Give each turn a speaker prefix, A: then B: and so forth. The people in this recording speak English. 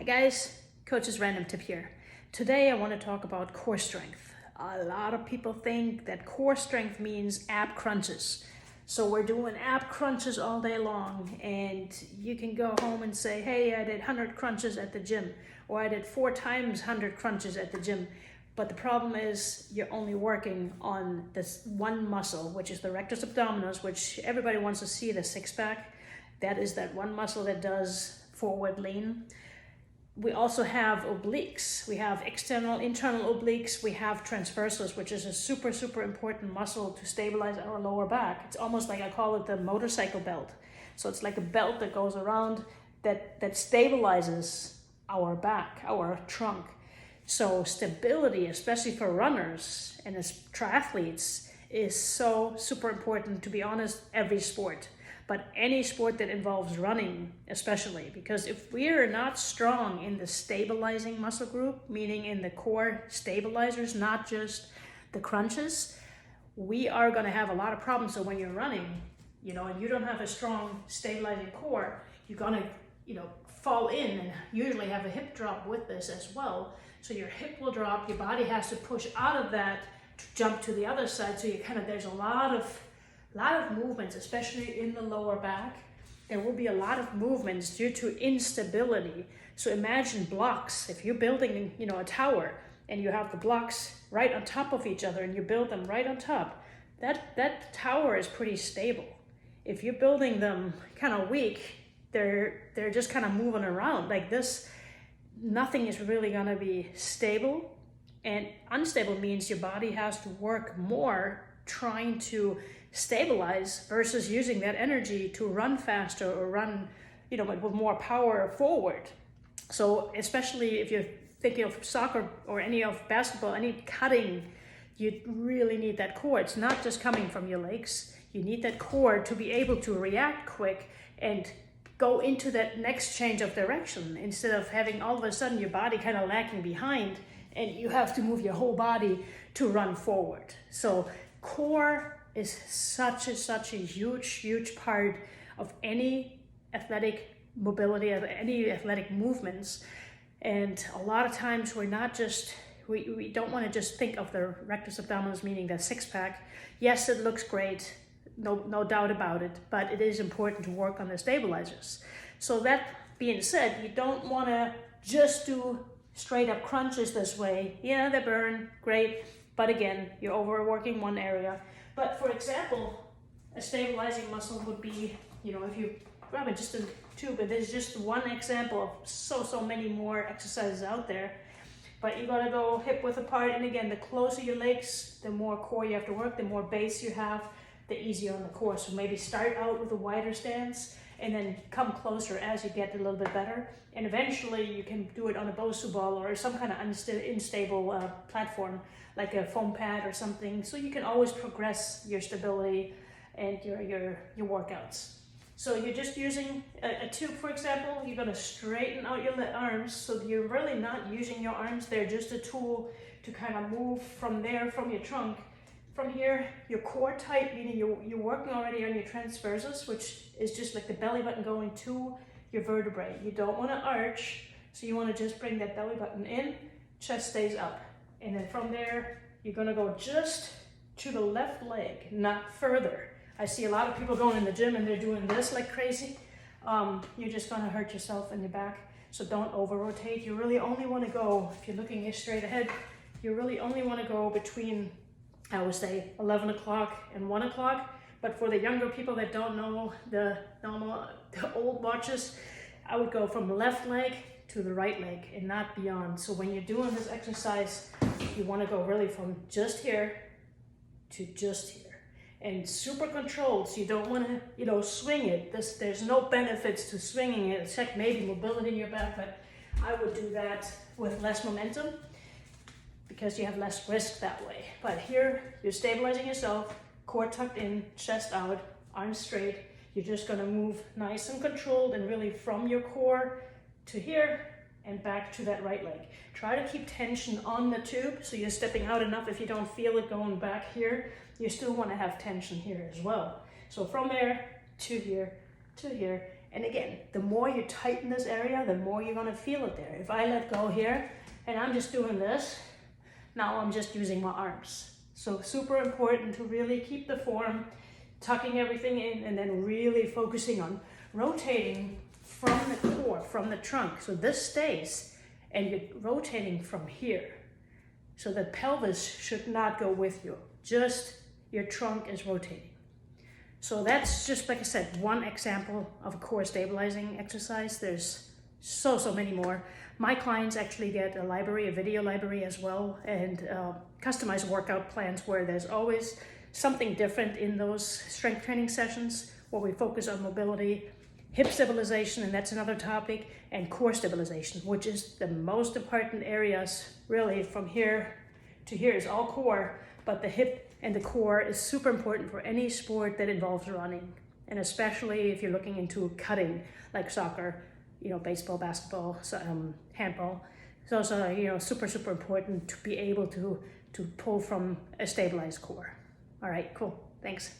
A: guys, Coach's Random Tip here. Today I want to talk about core strength. A lot of people think that core strength means ab crunches. So we're doing ab crunches all day long, and you can go home and say, hey, I did 100 crunches at the gym, or I did 4 times 100 crunches at the gym. But the problem is you're only working on this one muscle, which is the rectus abdominis, which everybody wants to see, the six-pack. That is that one muscle that does forward lean. We also have obliques. We have external, internal obliques. We have transversus, which is a super, super important muscle to stabilize our lower back. It's almost like I call it the motorcycle belt. So it's like a belt that goes around that stabilizes our back, our trunk. So stability, especially for runners and as triathletes, is so super important, to be honest, every sport. But any sport that involves running, especially, because if we're not strong in the stabilizing muscle group, meaning in the core stabilizers, not just the crunches, we are going to have a lot of problems. So when you're running, and you don't have a strong stabilizing core, you're going to, fall in and usually have a hip drop with this as well. So your hip will drop, your body has to push out of that to jump to the other side. So there's a lot of movements, especially in the lower back. There will be a lot of movements due to instability. So imagine blocks. If you're building, a tower and you have the blocks right on top of each other and you build them right on top, that tower is pretty stable. If you're building them kind of weak, they're just kind of moving around like this. Nothing is really going to be stable, and unstable means your body has to work more trying to stabilize versus using that energy to run faster or run, with more power forward. So especially if you're thinking of soccer or any of basketball, any cutting, you really need that core. It's not just coming from your legs. You need that core to be able to react quick and go into that next change of direction instead of having all of a sudden your body kind of lagging behind and you have to move your whole body to run forward. So core is such a huge part of any athletic mobility, of any athletic movements. And a lot of times we don't want to just think of the rectus abdominis, meaning the six-pack. Yes, it looks great, no doubt about it, but it is important to work on the stabilizers. So that being said, you don't want to just do straight up crunches this way. Yeah, they burn, great, but again, you're overworking one area. But for example, a stabilizing muscle would be, if you grab it just a tube, and there's just one example of so many more exercises out there. But you gotta go hip width apart, and again, the closer your legs, the more core you have to work, the more base you have, the easier on the core. So maybe start out with a wider stance and then come closer as you get a little bit better. And eventually you can do it on a Bosu ball or some kind of unstable platform like a foam pad or something. So you can always progress your stability and your workouts. So you're just using a tube, for example. You're gonna straighten out your arms. So you're really not using your arms. They're just a tool to kind of move from there, from your trunk. From here, your core tight, meaning you're working already on your transversus, which is just like the belly button going to your vertebrae. You don't want to arch, so you want to just bring that belly button in, chest stays up. And then from there, you're going to go just to the left leg, not further. I see a lot of people going in the gym and they're doing this like crazy. You're just going to hurt yourself in your back, so don't over-rotate. You really only want to go, if you're looking straight ahead, you really only want to go between, I would say, 11 o'clock and 1 o'clock. But for the younger people that don't know the old watches, I would go from the left leg to the right leg and not beyond. So when you're doing this exercise, you want to go really from just here to just here. And super controlled, so you don't want to, swing it. There's no benefits to swinging it, except maybe mobility in your back, but I would do that with less momentum, because you have less risk that way. But here, you're stabilizing yourself, core tucked in, chest out, arms straight. You're just gonna move nice and controlled and really from your core to here and back to that right leg. Try to keep tension on the tube, so you're stepping out enough. If you don't feel it going back here, you still wanna have tension here as well. So from there to here, And again, the more you tighten this area, the more you're gonna feel it there. If I let go here and I'm just doing this, now I'm just using my arms. So super important to really keep the form, tucking everything in, and then really focusing on rotating from the core, from the trunk. So this stays, and you're rotating from here. So the pelvis should not go with you, just your trunk is rotating. So that's just, like I said, one example of a core stabilizing exercise. There's so many more. My clients actually get a library, a video library as well, and customized workout plans where there's always something different in those strength training sessions where we focus on mobility, hip stabilization, and that's another topic, and core stabilization, which is the most important areas. Really, from here to here is all core, but the hip and the core is super important for any sport that involves running, and especially if you're looking into cutting, like soccer, baseball, basketball, handball. It's also, super important to be able to pull from a stabilized core. All right, cool. Thanks.